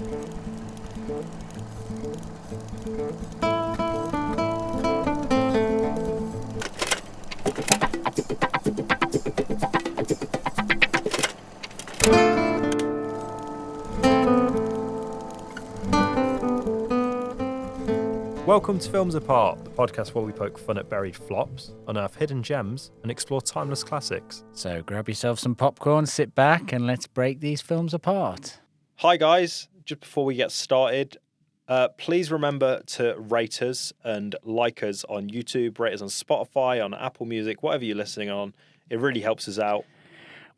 Welcome to Films Apart, the podcast where we poke fun at buried flops, unearth hidden gems, and explore timeless classics. So grab yourself some popcorn, sit back, and let's break these films apart. Hi guys, just before we get started, please remember to rate us and like us on YouTube, rate us on Spotify, on Apple Music, whatever you're listening on. It really helps us out.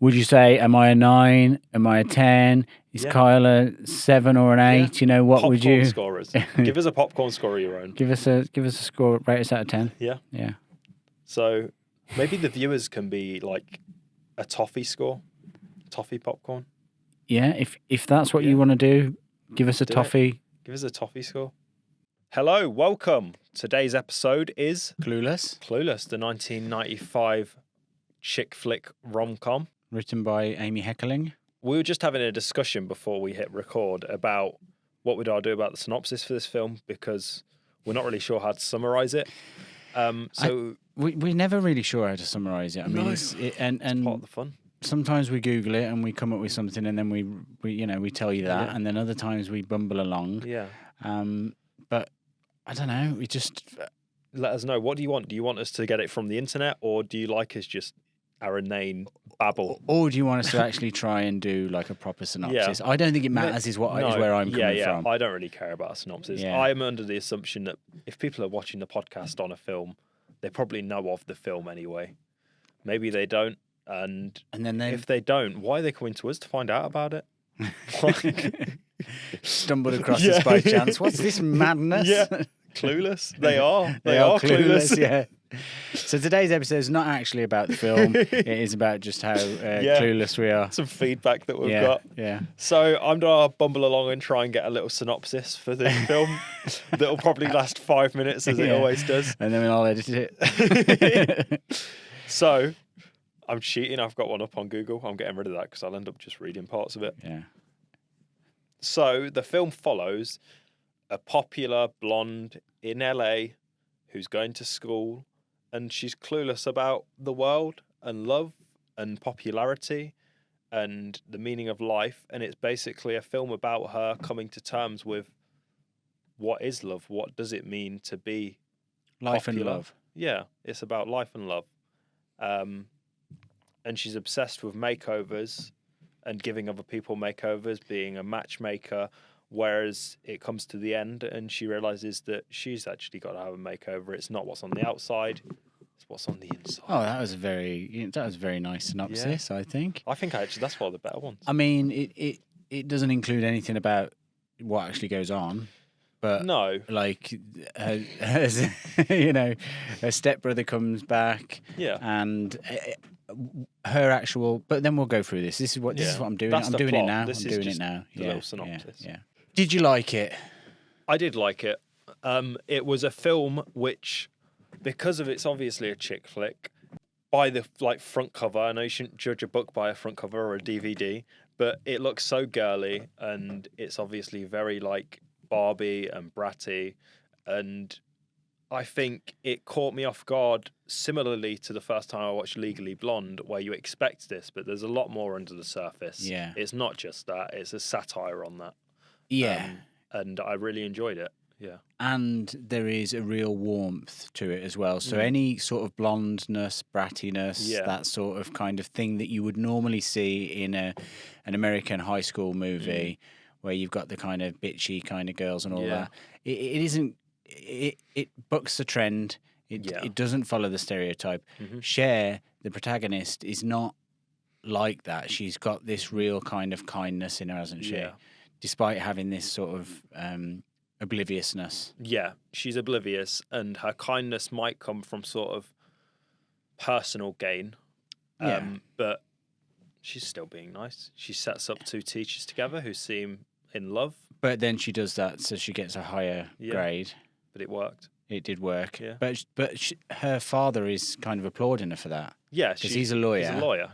Would you say, am I a 9? Am I a 10? Is Kyle a 7 or an 8? Yeah. You know, what popcorn would you... scorers. Give us a popcorn score of your own. Give us a score, rate us out of 10. Yeah. Yeah. So maybe the viewers can be like a toffee score. Toffee popcorn. Yeah, if that's what you want to do, give us a toffee. Give us a toffee score. Hello, welcome. Today's episode is... Clueless. Clueless, the 1995 chick flick rom-com. Written by Amy Heckerling. We were just having a discussion before we hit record about what would I do about the synopsis for this film because we're not really sure how to summarise it. We're never really sure how to summarise it. I mean, it's part of the fun. Sometimes we Google it and we come up with something, and then we tell you that, and then other times we bumble along. Yeah. But I don't know. We just let us know. What do you want? Do you want us to get it from the internet, or do you like us just our inane babble? Or do you want us to actually try and do like a proper synopsis? Yeah. I don't think it matters. Is where I'm coming from. I don't really care about a synopsis. Yeah. I'm under the assumption that if people are watching the podcast on a film, they probably know of the film anyway. Maybe they don't. And then if they don't, why are they coming to us to find out about it? Stumbled across this by chance. What's this madness? Yeah, Clueless. They are clueless. Yeah. So today's episode is not actually about the film. It is about just how clueless we are. Some feedback that we've got. Yeah. So I'm going to bumble along and try and get a little synopsis for this film that'll probably last 5 minutes as it always does. And then I'll edit it. So I'm cheating. I've got one up on Google. I'm getting rid of that because I'll end up just reading parts of it. Yeah. So the film follows a popular blonde in LA who's going to school, and she's clueless about the world and love and popularity and the meaning of life. And it's basically a film about her coming to terms with what is love? What does it mean to be life popular? and love? Yeah, it's about life and love. And she's obsessed with makeovers and giving other people makeovers, being a matchmaker, whereas it comes to the end and she realises that she's actually got to have a makeover. It's not what's on the outside, it's what's on the inside. Oh, that was a very nice synopsis, I think. I think actually that's one of the better ones. I mean, it doesn't include anything about what actually goes on. But no, like, her stepbrother comes back, and her actual. But then we'll go through this. This is what I'm doing. I'm doing it now. I'm doing it now. The little synopsis. Yeah. Did you like it? I did like it. It was a film which, because of it's obviously a chick flick, by the front cover. I know you shouldn't judge a book by a front cover or a DVD, but it looks so girly, and it's obviously very Barbie and bratty, and I think it caught me off guard similarly to the first time I watched Legally Blonde, where you expect this, but there's a lot more under the surface. Yeah. It's not just that, it's a satire on that. Yeah. And I really enjoyed it. Yeah. And there is a real warmth to it as well. So any sort of blondness, brattiness, that sort of kind of thing that you would normally see in an American high school movie, where you've got the kind of bitchy kind of girls and all that. It isn't. It bucks the trend. It doesn't follow the stereotype. Mm-hmm. Cher, the protagonist, is not like that. She's got this real kind of kindness in her, hasn't she? Yeah. Despite having this sort of obliviousness. Yeah, she's oblivious, and her kindness might come from sort of personal gain. But she's still being nice. She sets up two teachers together who seem in love. But then she does that so she gets a higher grade. But it worked. It did work. Yeah. But her father is kind of applauding her for that. Yeah, because he's a lawyer. He's a lawyer.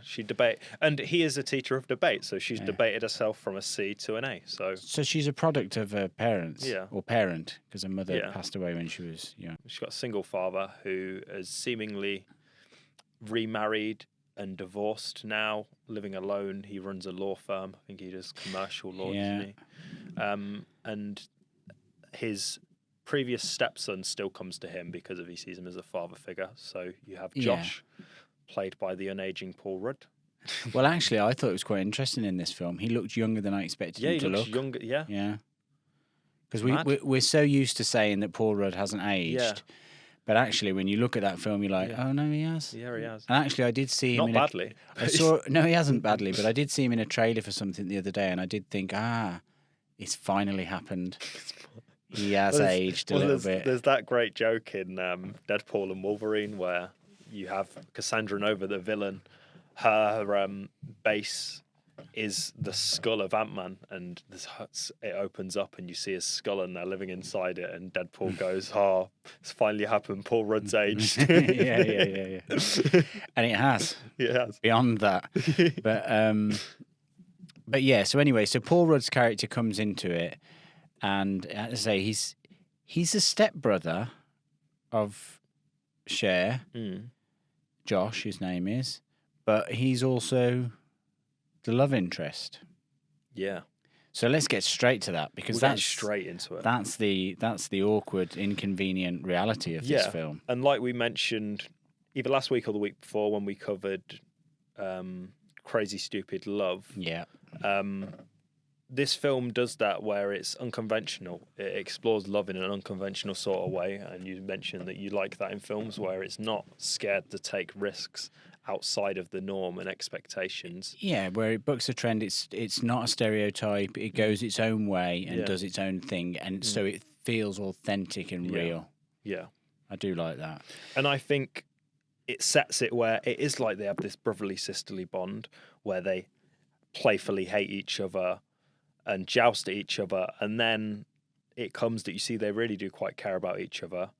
And he is a teacher of debate, so she's debated herself from a C to an A. So she's a product of her parents, Yeah. or parent, because her mother passed away when she was young. She's got a single father who is seemingly remarried and divorced now, living alone. He runs a law firm. I think he does commercial law, doesn't he? And his previous stepson still comes to him because he sees him as a father figure. So you have Josh, played by the unaging Paul Rudd. Well, actually, I thought it was quite interesting in this film. He looked younger than I expected him to look. He looks younger, Yeah. Because we're so used to saying that Paul Rudd hasn't aged. Yeah. But actually, when you look at that film, you're like, oh, no, he has. Yeah, he has. And actually, I did see him Not badly. No, he hasn't badly, but I did see him in a trailer for something the other day, and I did think, it's finally happened. He has aged a little bit. There's that great joke in Deadpool and Wolverine where you have Cassandra Nova, the villain. Her base is the skull of Ant-Man, and it opens up and you see his skull and they're living inside it, and Deadpool goes, it's finally happened, Paul Rudd's aged. yeah. And it has. It has. Beyond that. But yeah, so anyway, so Paul Rudd's character comes into it, and as I say, he's a stepbrother of Cher, Josh, his name is, but he's also the love interest. Yeah. So let's get straight to that, because that's straight into it. That's the awkward, inconvenient reality of this film. And like we mentioned either last week or the week before when we covered Crazy Stupid Love. Yeah. This film does that where it's unconventional. It explores love in an unconventional sort of way, and you mentioned that you like that in films where it's not scared to take risks outside of the norm and expectations. Yeah, where it bucks a trend. It's not a stereotype. It goes its own way and does its own thing, and so it feels authentic and real. Yeah. I do like that. And I think it sets it where it is like they have this brotherly sisterly bond where they playfully hate each other and joust at each other, and then it comes that you see they really do quite care about each other,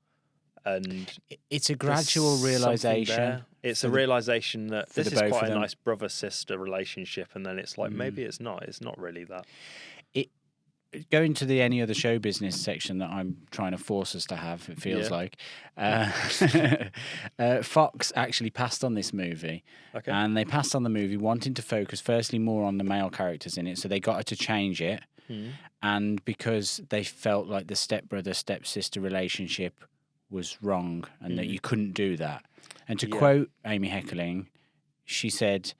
and it's a gradual realization. It's a realization that this is quite a nice brother-sister relationship, and then it's like maybe it's not really that. Going to the any other show business section that I'm trying to force us to have, it feels like. Fox actually passed on this movie. Okay. And they passed on the movie wanting to focus firstly more on the male characters in it, so they got her to change it. And because they felt like the stepbrother, stepsister relationship was wrong and that you couldn't do that. And to quote Amy Heckerling, she said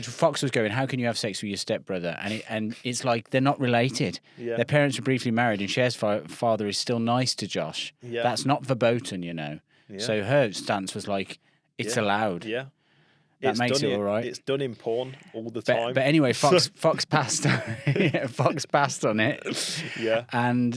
Fox was going, how can you have sex with your stepbrother? And it's like they're not related. Yeah. Their parents were briefly married, and Cher's father is still nice to Josh. Yeah. That's not verboten, Yeah. So her stance was like, it's allowed. Yeah. That makes it all right. It's done in porn all the time. But anyway, Fox passed. Fox passed on it. Yeah. And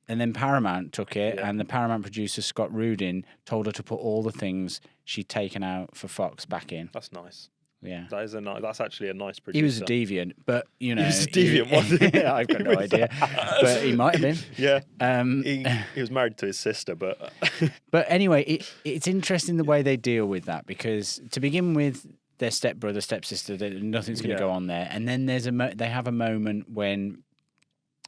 then Paramount took it, and the Paramount producer Scott Rudin told her to put all the things she'd taken out for Fox back in. That's nice. Yeah, that's actually a nice producer. He was a deviant, but he was a deviant one. I've got no idea, but he might have been. Yeah, he was married to his sister, but but anyway, it's interesting the way they deal with that, because to begin with, their stepbrother, stepsister, nothing's going to go on there, and then they have a moment when.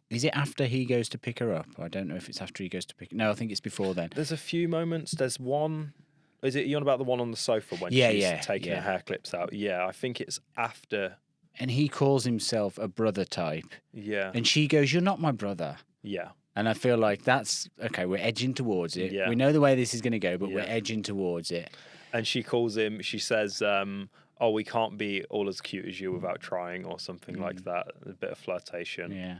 Is it after he goes to pick her up? I don't know if it's after he goes to pick. No, I think it's before then. There's a few moments. There's one. Is it you on about the one on the sofa when she's taking her hair clips out? Yeah, I think it's after. And he calls himself a brother type. Yeah. And she goes, "You're not my brother." Yeah. And I feel like that's okay. We're edging towards it. Yeah. We know the way this is going to go, but we're edging towards it. And she calls him. She says, "Oh, we can't be all as cute as you without trying," or something like that. A bit of flirtation. Yeah.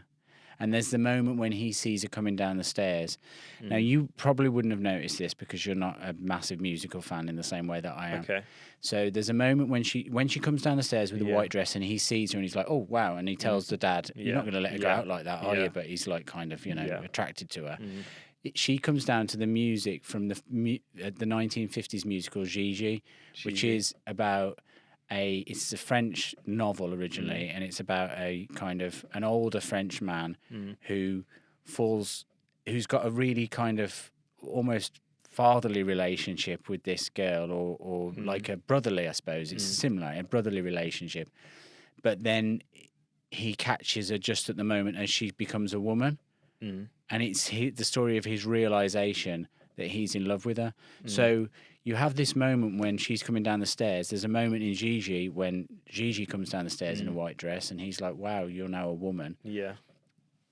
And there's the moment when he sees her coming down the stairs. Now, you probably wouldn't have noticed this because you're not a massive musical fan in the same way that I am. Okay. So there's a moment when she comes down the stairs with a white dress, and he sees her and he's like, "Oh, wow." And he tells the dad, "You're not going to let her go out like that, are you?" But he's like kind of, attracted to her. She comes down to the music from the 1950s musical Gigi, which is about... It's a French novel originally, and it's about a kind of an older French man who's got a really kind of almost fatherly relationship with this girl, or like a brotherly, I suppose. It's similar, a brotherly relationship. But then he catches her just at the moment as she becomes a woman. And it's the story of his realization that he's in love with her. So you have this moment when she's coming down the stairs. There's a moment in Gigi when Gigi comes down the stairs in a white dress, and he's like, wow, you're now a woman. Yeah.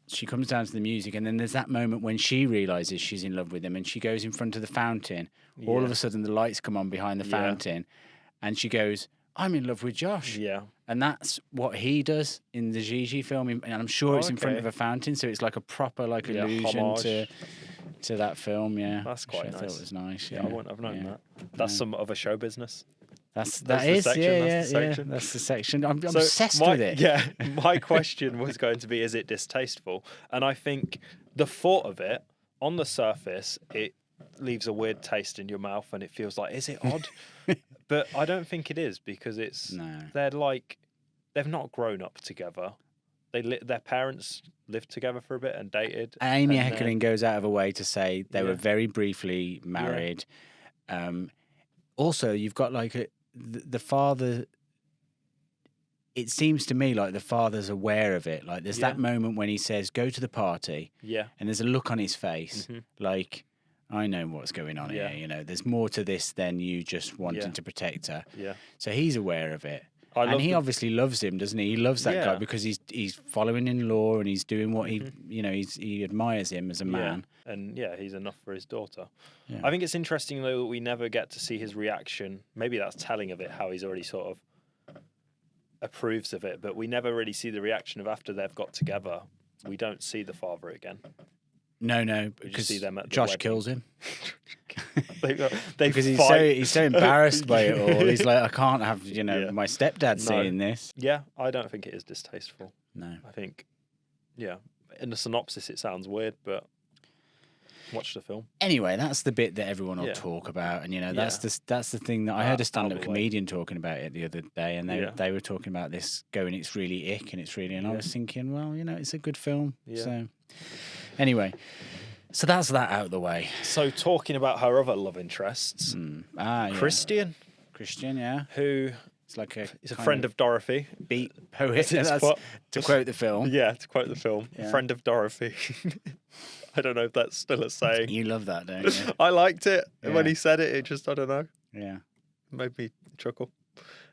She comes down to the music, and then there's that moment when she realizes she's in love with him, and she goes in front of the fountain. All of a sudden, the lights come on behind the fountain, and she goes, I'm in love with Josh. Yeah. And that's what he does in the Gigi film, and I'm sure it's in front of a fountain, so it's like a proper allusion to that film. Yeah, that's quite nice. I thought it was nice. Yeah, I wouldn't have known that. That's some other show business. That's the section. That's the section. I'm obsessed with it. Yeah, my question was going to be, is it distasteful? And I think the thought of it, on the surface, it leaves a weird taste in your mouth, and it feels like, is it odd? But I don't think it is, because they've not grown up together. Their parents lived together for a bit and dated. Amy Heckerling goes out of her way to say they were very briefly married. Also, you've got the father. It seems to me like the father's aware of it. Like there's that moment when he says, "Go to the party," and there's a look on his face, like, I know what's going on here. You know, there's more to this than you just wanting to protect her. Yeah. So he's aware of it. And he obviously loves him, doesn't he? He loves that guy because he's following in law, and he's doing what he admires him as a man. And he's enough for his daughter. Yeah. I think it's interesting though that we never get to see his reaction. Maybe that's telling of it, how he's already sort of approves of it, but we never really see the reaction of after they've got together. We don't see the father again. No, because Josh kills him. Because he's so embarrassed by it all. He's like, I can't have my stepdad seeing this. Yeah, I don't think it is distasteful. No, I think in the synopsis it sounds weird, but watch the film. Anyway, that's the bit that everyone will talk about, and that's the thing that I heard a stand-up comedian talking about it the other day, and they were talking about this, going, it's really ick, and it's really, and I was thinking, well, it's a good film. Yeah. So anyway, so that's that out of the way. So talking about her other love interests, Christian, who he's a friend of Dorothy, beat poet. To quote the film. Yeah, to quote the film, friend of Dorothy. I don't know if that's still a saying. You love that, don't you? I liked it when he said it. It just, I don't know. Yeah, made me chuckle.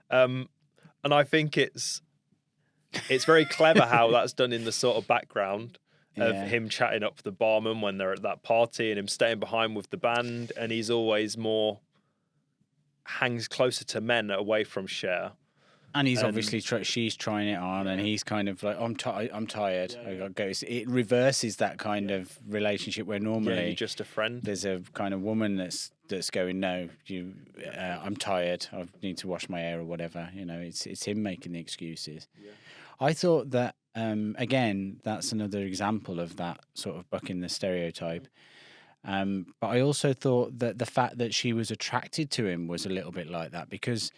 And I think it's very clever how that's done in the sort of background of him chatting up the barman when they're at that party, and him staying behind with the band, and he's always hangs closer to men away from Cher. And he's obviously she's trying it on, and he's kind of like, I'm tired. I gotta go. It reverses that kind of relationship where normally you're just a friend. There's a kind of woman that's going, no, I'm tired. I need to wash my hair or whatever. It's him making the excuses. Yeah. I thought that again, that's another example of that sort of bucking the stereotype. But I also thought that the fact that she was attracted to him was a little bit like that, because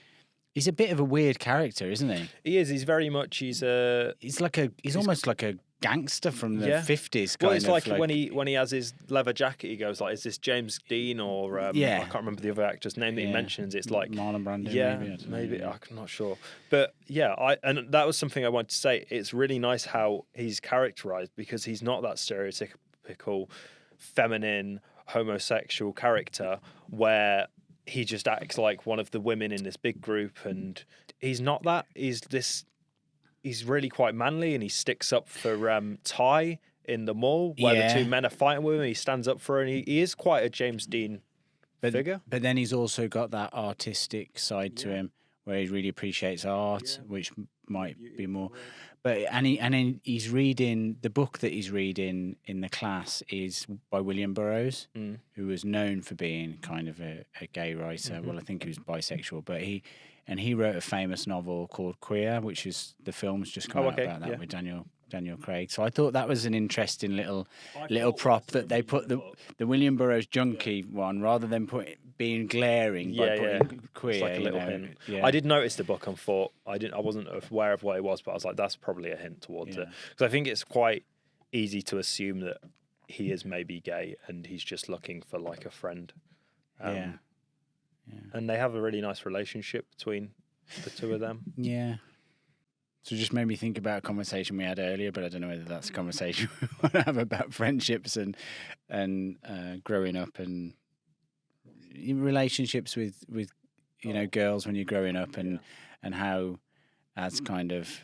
he's a bit of a weird character, isn't he? He is. He's very much. He's almost like a gangster from the 50s. Well, it's like when he has his leather jacket, he goes like, "Is this James Dean or I can't remember the other actor's name that he mentions." It's like Marlon Brando. Maybe I'm not sure, but and that was something I wanted to say. It's really nice how he's characterized, because he's not that stereotypical feminine homosexual character where he just acts like one of the women in this big group, and he's not that. He's really quite manly, and he sticks up for Ty in the mall where the two men are fighting with him. He stands up for her, and he is quite a James Dean figure. But then he's also got that artistic side to him where he really appreciates art, which might be more. But and he's reading the book that he's reading in the class is by William Burroughs, who was known for being kind of a gay writer. Mm-hmm. Well, I think he was bisexual, but he wrote a famous novel called Queer, which is the film's just come out about that with Daniel Craig. So I thought that was an interesting little prop that they put the William Burroughs junkie one rather than being glaring by putting Queer. It's like a little hint. Yeah. I did notice the book and thought I wasn't aware of what it was, but I was like, that's probably a hint towards it, because I think it's quite easy to assume that he is maybe gay and he's just looking for like a friend. Yeah. And they have a really nice relationship between the two of them. Yeah. So it just made me think about a conversation we had earlier, but I don't know whether that's a conversation we want to have about friendships and growing up and relationships with girls when you're growing up, and how, as kind of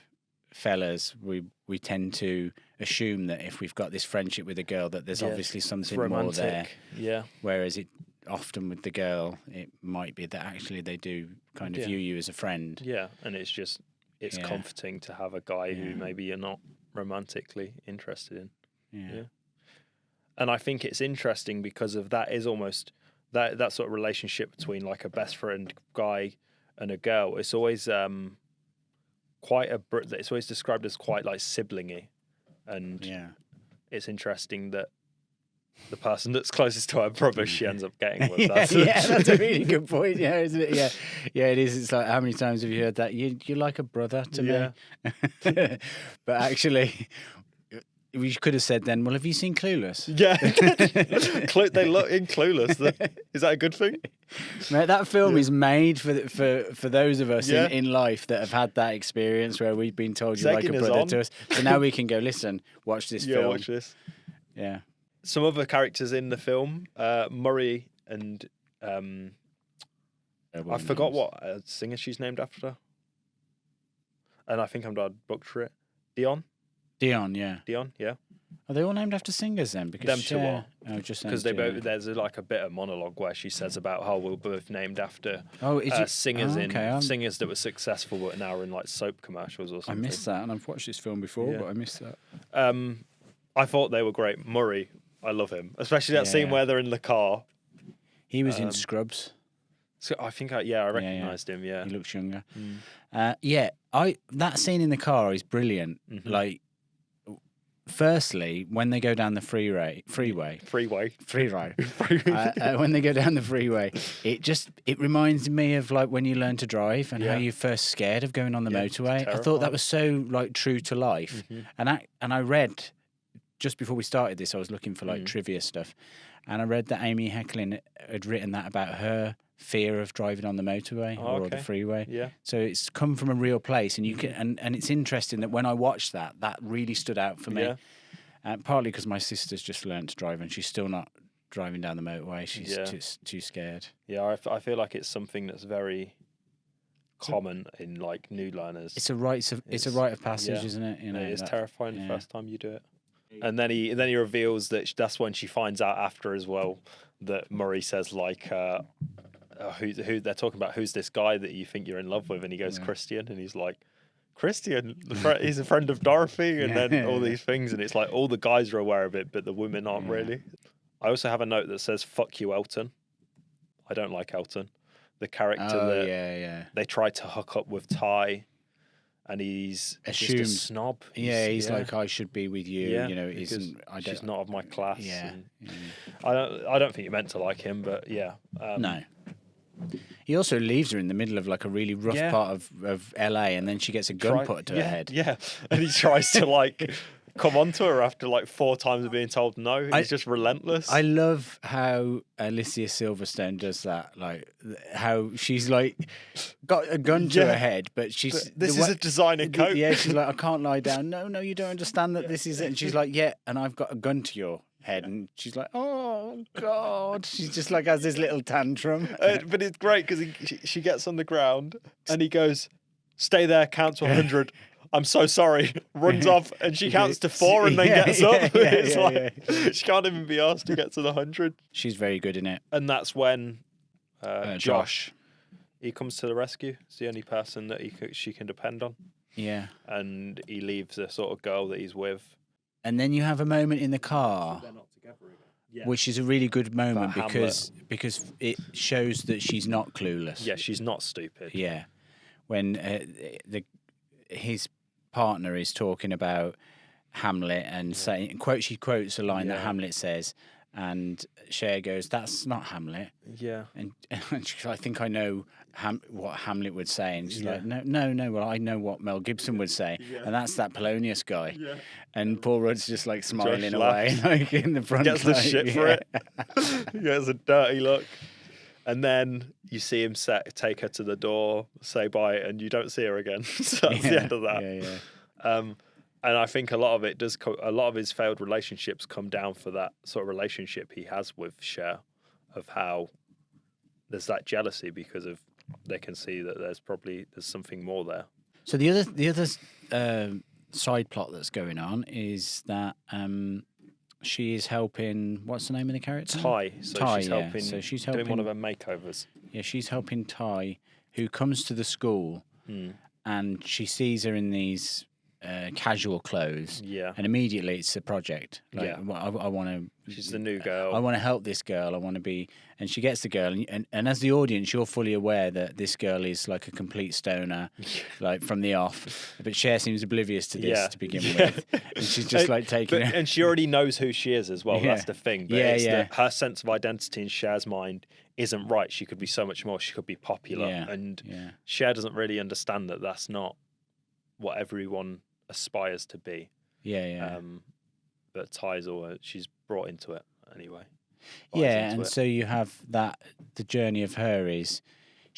fellas, we tend to assume that if we've got this friendship with a girl, that there's obviously something more there. Yeah. Whereas it often with the girl, it might be that actually they do kind of view you as a friend. Yeah, and it's comforting to have a guy who maybe you're not romantically interested in. Yeah. And I think it's interesting because of that is almost that sort of relationship between like a best friend guy and a girl. It's always it's always described as quite like siblingy, and it's interesting that the person that's closest to her brother she ends up getting with. That's a really good point. Yeah, isn't it? Yeah, it is. It's like, how many times have you heard that? You're like a brother to me. But actually, we could have said then, well, have you seen Clueless? Yeah, they look in Clueless. Is that a good thing? Mate, that film is made for those of us in life that have had that experience where we've been told you're like a brother to us. So now we can go, listen, watch this film. Watch this. Yeah. Some other characters in the film, Murray and I forgot what singer she's named after, and I think I'm going to butcher it. Dion, yeah. Are they all named after singers then? Because them two are. Oh, just because they both. There's like a bit of monologue where she says about how we're both named after singers singers that were successful but now are in like soap commercials or something. I missed that, and I've watched this film before, but I missed that. I thought they were great. Murray, I love him, especially that scene where they're in the car. He was in Scrubs. So I think I recognised him. Yeah, he looks younger. That scene in the car is brilliant. Mm-hmm. Like, firstly, when they go down the freeway. When they go down the freeway, it reminds me of like when you learn to drive and how you're first scared of going on the motorway. I thought that was so like true to life. Mm-hmm. And I read just before we started this, I was looking for like trivia stuff, and I read that Amy Heckerling had written that about her fear of driving on the motorway or the freeway. Yeah. So it's come from a real place, and you can and it's interesting that when I watched that really stood out for me. Yeah. Partly because my sister's just learned to drive, and she's still not driving down the motorway. She's just too scared. Yeah, I feel like it's something that's very common in like new learners. It's a rite of passage, isn't it? You know, it is terrifying the first time you do it. And then he reveals that that's when she finds out after as well that Murray says like who they're talking about, who's this guy that you think you're in love with, and he goes Christian, and he's like, Christian, he's a friend of Dorothy, and then all these things, and it's like all the guys are aware of it but the women aren't really. I also have a note that says fuck you Elton. I don't like Elton, the character they tried to hook up with Ty. And he's just a snob. He's like, I should be with you. You know, she's not of my class. Yeah. I don't think you meant to like him, but no. He also leaves her in the middle of like a really rough part of LA, and then she gets a gun put to her head. Yeah, and he tries to like come onto her after like 4 times of being told no. He's just relentless. I love how Alicia Silverstone does that. Like how she's like got a gun to her head, but this is a designer coat. Yeah, she's like, I can't lie down. No, you don't understand that this is it. And she's like, yeah, and I've got a gun to your head, and she's like, oh God. She's just like has this little tantrum. But it's great because she gets on the ground and he goes, stay there, count to 100. I'm so sorry, runs off, and she counts to 4 and then gets up. She can't even be asked to get to the 100. She's very good in it. And that's when Josh, he comes to the rescue. It's the only person that she can depend on. Yeah. And he leaves a sort of girl that he's with. And then you have a moment in the car, they're not together again. Yeah. Which is a really good moment because it shows that she's not clueless. Yeah, she's not stupid. Yeah. When his partner is talking about Hamlet and saying, she quotes a line that Hamlet says, and Cher goes, "That's not Hamlet." Yeah, and I think I know what Hamlet would say, and she's like, "No. Well, I know what Mel Gibson would say, and that's that Polonius guy." Yeah. And Paul Rudd's just like smiling away, like in the front. Gets the shit for it. He gets a dirty look. And then you see him take her to the door, say bye, and you don't see her again. So that's the end of that. Yeah. And I think a lot of it does. A lot of his failed relationships come down for that sort of relationship he has with Cher, of how there's that jealousy because of they can see that there's something more there. So the other side plot that's going on is that she is helping. What's the name of the character? Ty. She's helping doing one of her makeovers. Yeah, she's helping Ty, who comes to the school, and she sees her in these casual clothes. Yeah. And immediately it's a project. Like, Yeah. I want to. She's the new girl. I want to help this girl. I want to be. And she gets the girl, and as the audience, you're fully aware that this girl is like a complete stoner, like from the off. But Cher seems oblivious to this to begin with, and she's just like taking. And she already knows who she is as well. Yeah. That's the thing. But her sense of identity in Cher's mind isn't right. She could be so much more. She could be popular, and Cher doesn't really understand that that's not what everyone aspires to be. But Ty's she's brought into it anyway. So you have that. The journey of her is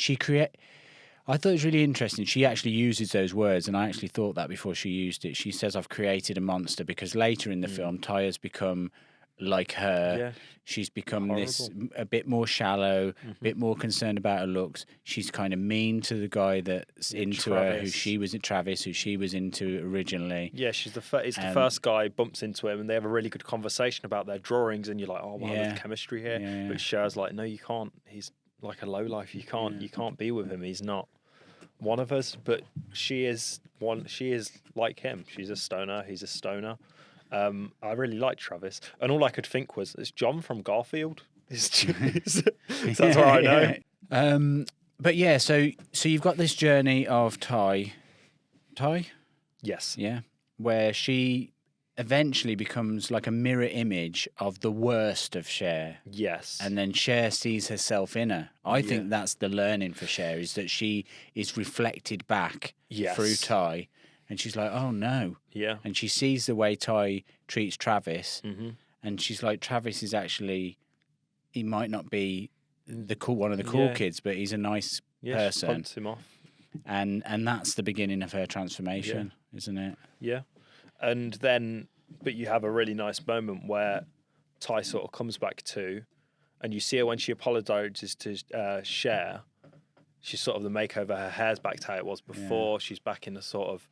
I thought it was really interesting. She actually uses those words, and I actually thought that before she used it. She says, "I've created a monster," because later in the film, Ty has become like her. Yeah. She's become Horrible. this a bit more shallow, a bit more concerned about her looks. She's kind of mean to the guy that's into her, who she was into originally. Yeah, she's the first guy bumps into him, and they have a really good conversation about their drawings, and you're like, oh wow, there's chemistry here. Yeah. But Cher's like, no, you can't. He's like a lowlife. You can't be with him. He's not one of us. But she is one. She is like him. She's a stoner. He's a stoner. I really liked Travis, and all I could think was, "It's John from Garfield." That's where I know. But yeah, so you've got this journey of Ty, Yes. yeah, where she eventually becomes like a mirror image of the worst of Cher. Yes. And then Cher sees herself in her. I think that's the learning for Cher, is that she is reflected back through Ty. And she's like, oh no. Yeah. And she sees the way Ty treats Travis. And she's like, Travis is actually, he might not be one of the cool kids, but he's a nice person. She punts him off. And that's the beginning of her transformation, isn't it? Yeah. And then, but you have a really nice moment where Ty sort of comes back to, and you see her when she apologizes to Cher. She's sort of the makeover. Her hair's back to how it was before. Yeah. She's back in the sort of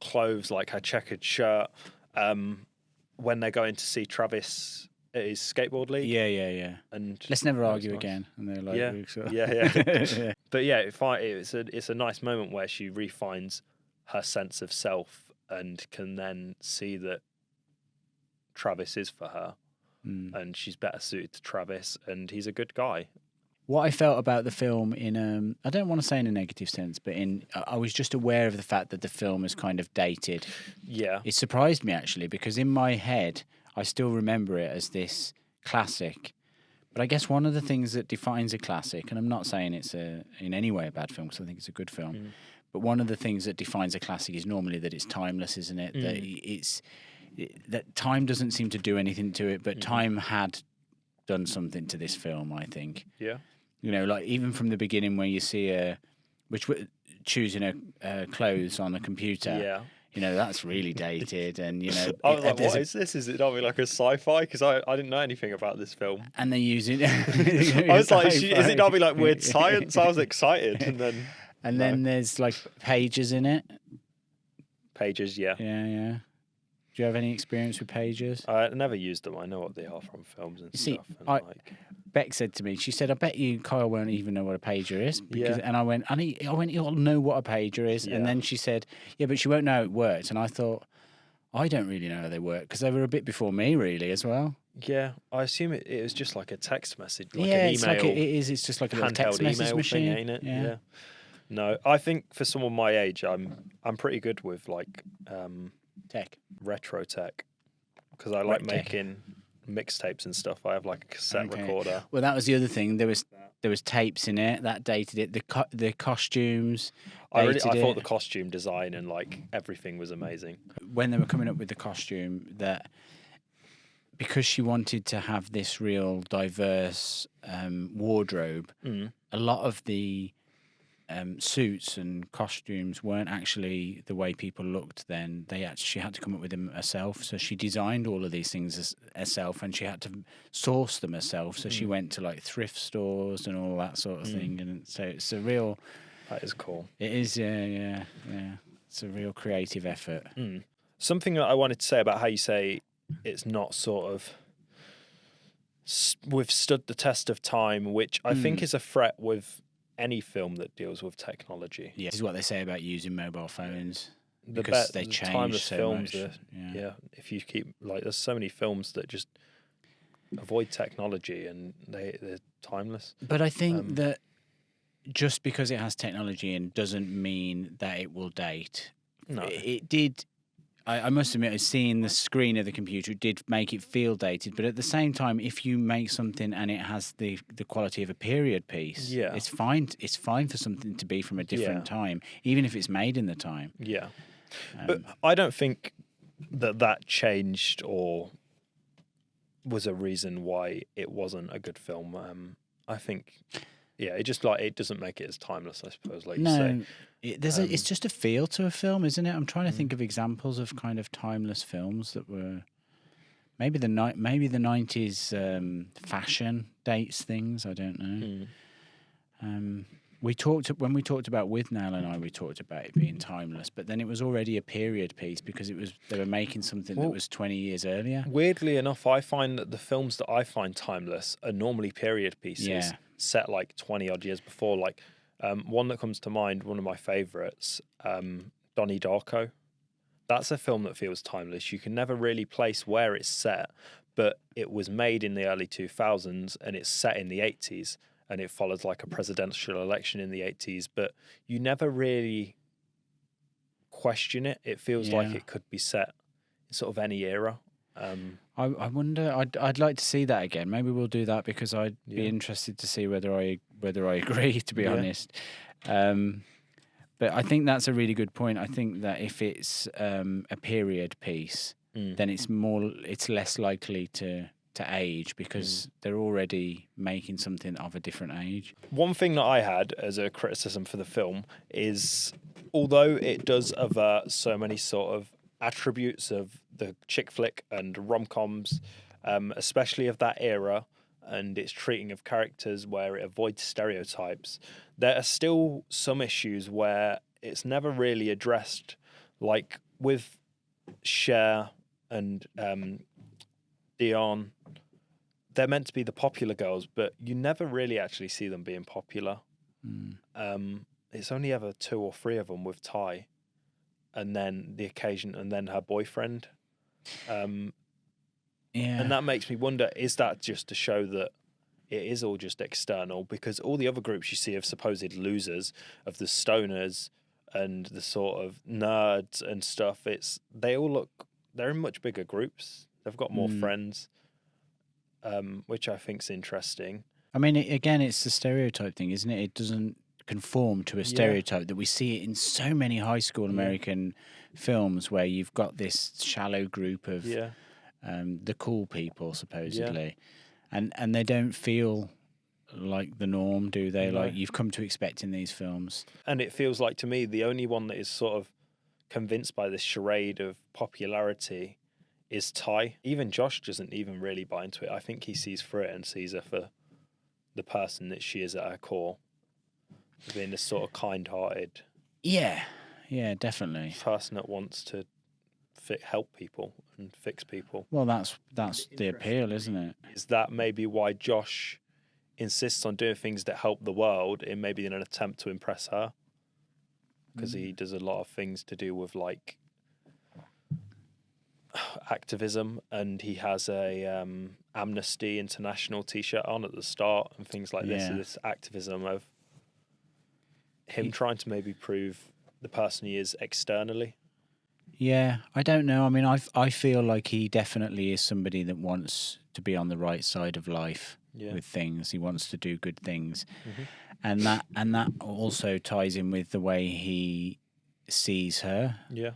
clothes, like her checkered shirt. When they're going to see Travis at his skateboard league. Yeah. And let's never argue again. And they're like, yeah. But yeah, it's a nice moment where she refines her sense of self and can then see that Travis is for her, and she's better suited to Travis, and he's a good guy. What I felt about the film in, I don't want to say in a negative sense, but I was just aware of the fact that the film is kind of dated. Yeah. It surprised me, actually, because in my head, I still remember it as this classic. But I guess one of the things that defines a classic, and I'm not saying it's in any way a bad film, because I think it's a good film, but one of the things that defines a classic is normally that it's timeless, isn't it? That time doesn't seem to do anything to it, but time had done something to this film, I think. Yeah. You know, like even from the beginning where you see her, choosing her clothes on a computer. Yeah. You know, that's really dated, and you know. I was like, "What is this? Is it not like a sci-fi?" Because I didn't know anything about this film. And they use it. I was like, "Is it not like weird science?" I was excited, and then there's like pages in it. Pages, yeah. Yeah. Do you have any experience with pages? I never used them. I know what they are from films and stuff. And Beck said to me, she said, "I bet you Kyle won't even know what a pager is." And I went, "You'll know what a pager is." Yeah. And then she said, "Yeah, but she won't know how it works." And I thought, I don't really know how they work, because they were a bit before me, really, as well. Yeah, I assume it was just like a text message, like an email. It's just like a little text message machine, thing, ain't it? Yeah. No, I think for someone my age, I'm pretty good with like tech, retro tech, because I like making mixtapes and stuff. I have like a cassette recorder. Well, that was the other thing. There was tapes in it that dated it. The costumes. I thought the costume design and like everything was amazing. When they were coming up with the costume, that because she wanted to have this real diverse wardrobe, a lot of the suits and costumes weren't actually the way people looked then. She had to come up with them herself. So she designed all of these things herself, and she had to source them herself. So she went to like thrift stores and all that sort of thing. And so it's a real. That is cool. It is, yeah. It's a real creative effort. Something that I wanted to say about how you say it's not sort of withstood the test of time, which I think is a threat with any film that deals with technology. Yeah, this is what they say about using mobile phones. The Because they change timeless so films much. yeah. If you keep there's so many films that just avoid technology and they're timeless. But I think that just because it has technology in doesn't mean that it will date. No. It did. I must admit, seeing the screen of the computer did make it feel dated. But at the same time, if you make something and it has the quality of a period piece, it's fine. It's fine for something to be from a different time, even if it's made in the time. Yeah. But I don't think that changed or was a reason why it wasn't a good film. I think, it just it doesn't make it as timeless, I suppose, like you say. It's just a feel to a film, isn't it? I'm trying to think of examples of kind of timeless films that were maybe the 90s fashion dates things. I don't know. When we talked about With Nell and I, we talked about it being timeless, but then it was already a period piece because they were making something that was 20 years earlier. Weirdly enough, I find that the films that I find timeless are normally period pieces set like 20 odd years before. Like one that comes to mind, one of my favourites, Donnie Darko. That's a film that feels timeless. You can never really place where it's set, but it was made in the early 2000s and it's set in the 80s. And it follows like a presidential election in the 80s, but you never really question it. It feels like it could be set in sort of any era. I wonder. I'd like to see that again. Maybe we'll do that because I'd be interested to see whether I agree. To be honest, but I think that's a really good point. I think that if it's a period piece, then it's less likely to age because they're already making something of a different age. One thing that I had as a criticism for the film is, although it does avert so many sort of attributes of the chick flick and rom-coms, especially of that era, and its treating of characters where it avoids stereotypes, there are still some issues where it's never really addressed, like with Cher and Dion. They're meant to be the popular girls, but you never really actually see them being popular. It's only ever 2 or 3 of them with Ty, and then the occasion, and then her boyfriend. And that makes me wonder, is that just to show that it is all just external? Because all the other groups you see of supposed losers, of the stoners and the sort of nerds and stuff, they're in much bigger groups. They've got more friends. Which I think's interesting. I mean, again, it's the stereotype thing, isn't it? It doesn't conform to a stereotype that we see it in so many high school American films where you've got this shallow group of the cool people, supposedly. And they don't feel like the norm, do they? No. Like you've come to expect in these films. And it feels like, to me, the only one that is sort of convinced by this charade of popularity is Ty. Even Josh doesn't even really buy into it. I think he sees through it and sees her for the person that she is at her core, being this sort of kind-hearted. Yeah, definitely. Person that wants to help people and fix people. Well, that's the appeal, isn't it? Is that maybe why Josh insists on doing things that help the world, in maybe in an attempt to impress her? Because he does a lot of things to do with like activism, and he has a Amnesty International t-shirt on at the start and things like this. So this activism of him trying to maybe prove the person he is externally. Yeah, I don't know. I mean, I feel like he definitely is somebody that wants to be on the right side of life with things. He wants to do good things, and that also ties in with the way he sees her. Yeah.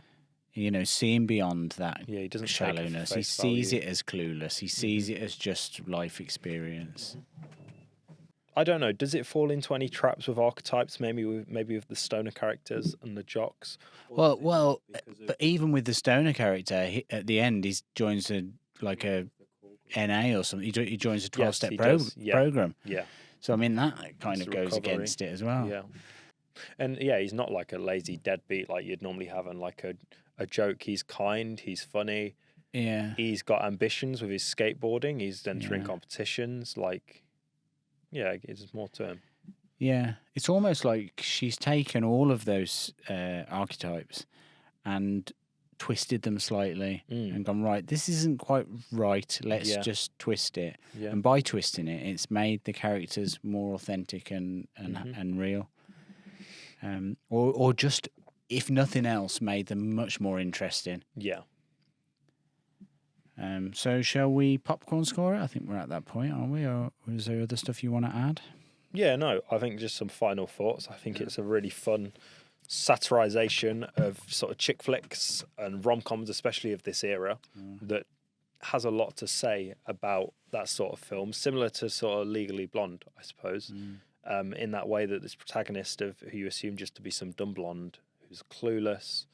seeing beyond that Yeah, he doesn't take it for shallowness. He face sees value. it as Clueless. He sees it as just life experience. I don't know. Does it fall into any traps with archetypes? Maybe with the stoner characters and the jocks. Well, but even with the stoner character, at the end, he joins a NA or something. He joins a 12-step program. Yeah. So I mean, that kind It's of a goes recovery. against it as well. Yeah. And yeah, he's not like a lazy deadbeat like you'd normally have in like a joke. He's kind, he's funny. Yeah. He's got ambitions with his skateboarding. He's entering Yeah. competitions. Like, yeah, there's more to him. Yeah. It's almost like she's taken all of those archetypes and twisted them slightly and gone, right, this isn't quite right. Let's just twist it. Yeah. And by twisting it, it's made the characters more authentic and real. Or just, if nothing else, made them much more interesting. Yeah. So shall we popcorn score it? I think we're at that point, aren't we? Or is there other stuff you want to add? Yeah, no, I think just some final thoughts. I think it's a really fun satirization of sort of chick flicks and rom-coms, especially of this era, that has a lot to say about that sort of film, similar to sort of Legally Blonde, I suppose, in that way that this protagonist of who you assume just to be some dumb blonde who's clueless,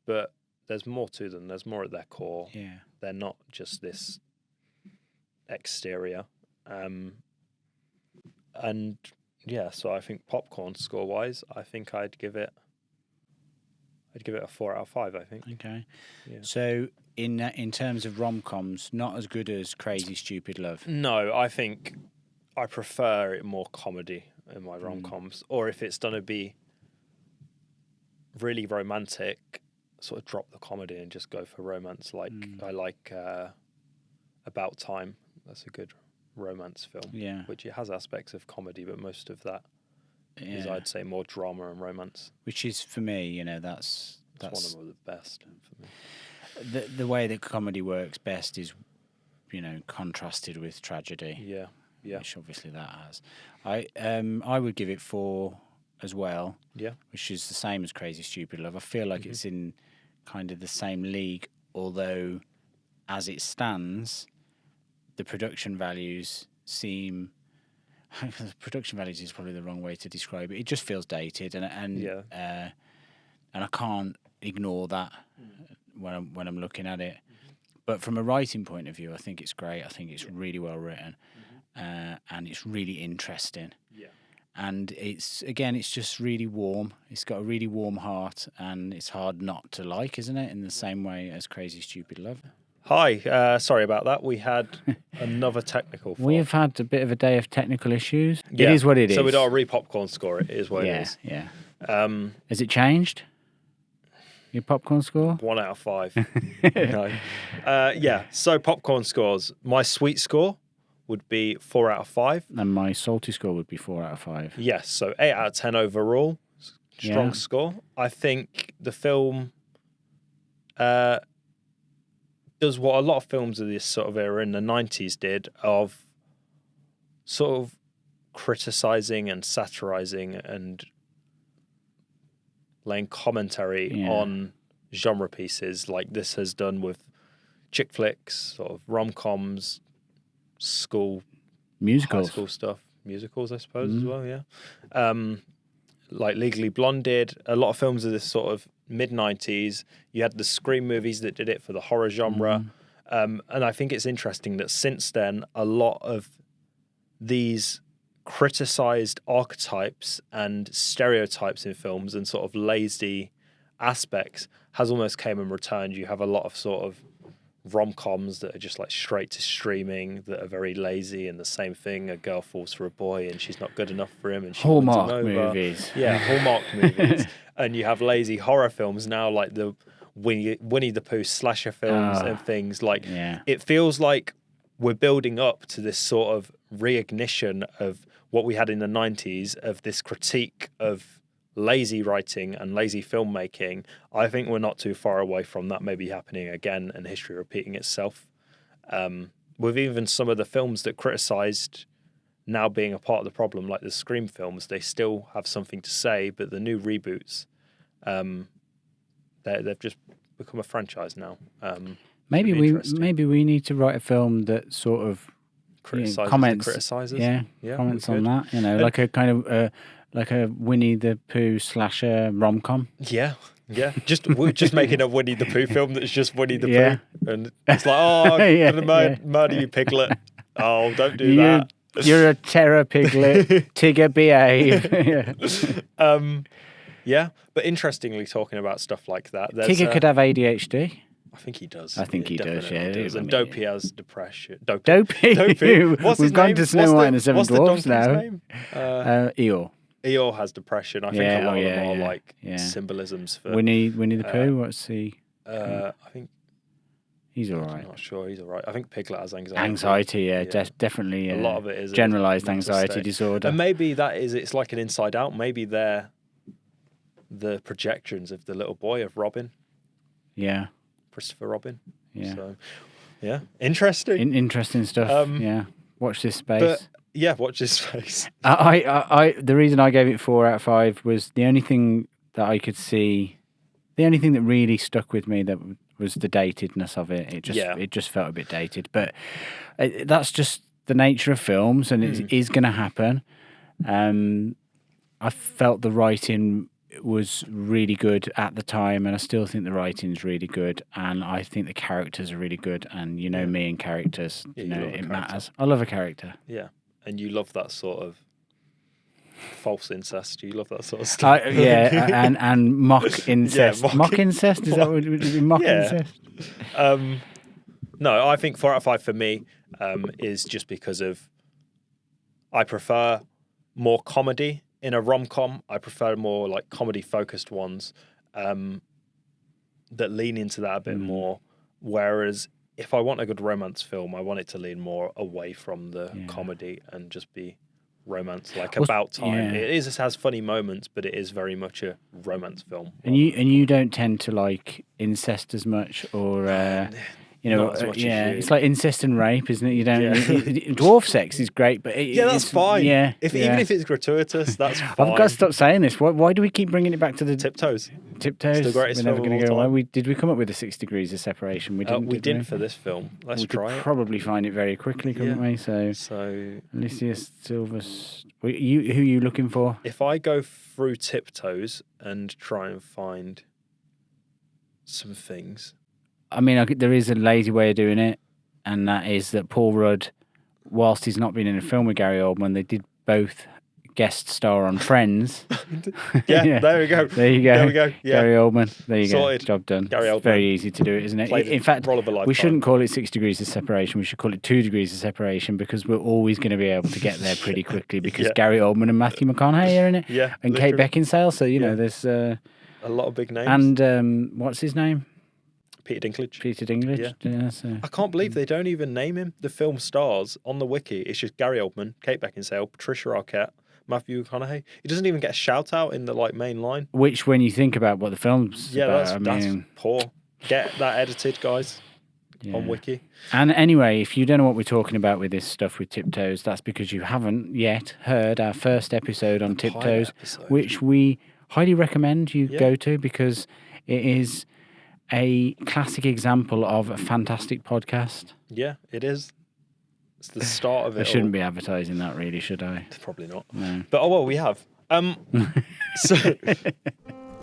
but there's more to them. There's more at their core. Yeah. They're not just this exterior. And yeah, so I think popcorn score wise, I think I'd give it a 4 out of 5, I think. Okay. Yeah. So in terms of rom-coms, not as good as Crazy Stupid Love. No, I think I prefer it more comedy in my rom-coms. Or if it's going to be really romantic, sort of drop the comedy and just go for romance. Like I like About Time. That's a good romance film. Yeah. Which it has aspects of comedy, but most of that is, I'd say, more drama and romance. Which is, for me, that's one of the best for me. The way that comedy works best is, contrasted with tragedy. Yeah. Yeah. Which obviously that has. I would give it 4 as well. Yeah. Which is the same as Crazy Stupid Love. I feel like it's in kind of the same league, although as it stands, the production values seem. Production values is probably the wrong way to describe it. It just feels dated, and I can't ignore that when I'm looking at it. But from a writing point of view, I think it's great. I think it's really well written, and it's really interesting. Yeah. And it's just really warm. It's got a really warm heart, and it's hard not to like, isn't it? In the same way as Crazy Stupid Love. Hi, sorry about that. We had another technical fault. We have had a bit of a day of technical issues. Yeah. It is what it is. So we don't re-popcorn score it. It is what it is. Yeah. Has it changed? Your popcorn score? 1 out of 5. No. Yeah. So popcorn scores. My sweet score would be 4 out of 5. And my salty score would be 4 out of 5. Yes. So 8 out of 10 overall. Strong score. I think the film does what a lot of films of this sort of era in the 90s did, of sort of criticizing and satirizing and laying commentary on genre pieces like this has done with chick flicks, sort of rom-coms, musicals, high school stuff, musicals, I suppose, as well, yeah. Like Legally Blonde did. A lot of films of this sort of mid-90s. You had the Scream movies that did it for the horror genre. And I think it's interesting that since then, a lot of these criticized archetypes and stereotypes in films and sort of lazy aspects has almost came and returned. You have a lot of sort of rom-coms that are just like straight to streaming that are very lazy, and the same thing, a girl falls for a boy and she's not good enough for him and she wins him over. Hallmark movies. Yeah, Hallmark movies. And you have lazy horror films now, like the Winnie the Pooh slasher films and things like. It feels like we're building up to this sort of reignition of what we had in the 90s, of this critique of lazy writing and lazy filmmaking. I think we're not too far away from that maybe happening again and history repeating itself. With even some of the films that criticised now being a part of the problem, like the Scream films, they still have something to say, but the new reboots, they've just become a franchise now. Maybe we need to write a film that sort of comments, criticizes. Comments on that. You know, like a kind of like a Winnie the Pooh / rom-com. Yeah. We're just making a Winnie the Pooh film that's just Winnie the Pooh, and it's like, oh, I'm gonna murder you, Piglet. Oh, don't do that. You're a terror, Piglet. Tigger, behave. But interestingly, talking about stuff like that, Tigger could have ADHD. I think he does. I think he does, yeah. And Dopey has depression. Dopey. We've gone to Snow White and the Seven Dwarfs now. Name? Eeyore. Eeyore has depression. I think a lot of them are like symbolisms for Winnie the Pooh. What's he? I think he's all right. I'm not sure he's all right. I think Piglet has anxiety. Anxiety, definitely. A lot of it is generalized anxiety disorder. And maybe it's like an Inside Out. Maybe they're the projections of the little boy of Robin. Yeah. Christopher Robin. Yeah. So, interesting. Interesting stuff. Watch this space. Watch this space. I the reason I gave it 4 out of 5 was the only thing that I could see, the only thing that really stuck with me that was the datedness of it. It just felt a bit dated, but that's just the nature of films, and it is going to happen. I felt the writing was really good at the time, and I still think the writing's really good, and I think the characters are really good, and me and characters, it matters. I love a character. Yeah, and you love that sort of false incest. You love that sort of stuff. And mock incest. Mock incest, is that what it would be? Mock incest? No, I think 4 out of 5 for me is just because of I prefer more comedy. In a rom-com, I prefer more like comedy-focused ones that lean into that a bit more. Whereas if I want a good romance film, I want it to lean more away from the comedy and just be romance, like About Time. It has funny moments, but it is very much a romance film. And you don't tend to like incest as much, or it's like incest and rape, isn't it? You don't. Dwarf sex is great, but that's fine. Yeah, even if it's gratuitous, that's fine. I've got to stop saying this. Why do we keep bringing it back to the Tiptoes? Tiptoes. It's the greatest We're never film of all away. time. Did we come up with the 6 degrees of separation? We didn't. We didn't for this film. Let's try it. Probably find it very quickly, couldn't we? So Alicia Silver. Who are you looking for? If I go through Tiptoes and try and find some things. I mean, there is a lazy way of doing it, and that is that Paul Rudd, whilst he's not been in a film with Gary Oldman, they did both guest star on Friends. There we go. There you go. There we go. Yeah. Gary Oldman. There you Sorted. go. Job done. Gary Oldman. It's very easy to do it, isn't it? In fact, we shouldn't call it 6 degrees of separation. We should call it 2 degrees of separation, because we're always going to be able to get there pretty quickly, because Gary Oldman and Matthew McConaughey are in it. Yeah. And Kate Beckinsale. So, there's... a lot of big names. And what's his name? Peter Dinklage. Yeah. I can't believe they don't even name him. The film stars on the wiki. It's just Gary Oldman, Kate Beckinsale, Patricia Arquette, Matthew McConaughey. He doesn't even get a shout out in the main line. Which, when you think about what the film's about, that's poor. Get that edited, guys, on wiki. And anyway, if you don't know what we're talking about with this stuff with Tiptoes, that's because you haven't yet heard our first episode on Tiptoes, which we highly recommend you go to, because it is a classic example of a fantastic podcast. Yeah, it is. It's the start of it. I shouldn't be advertising that, really, should I? Probably not. No. But we have. So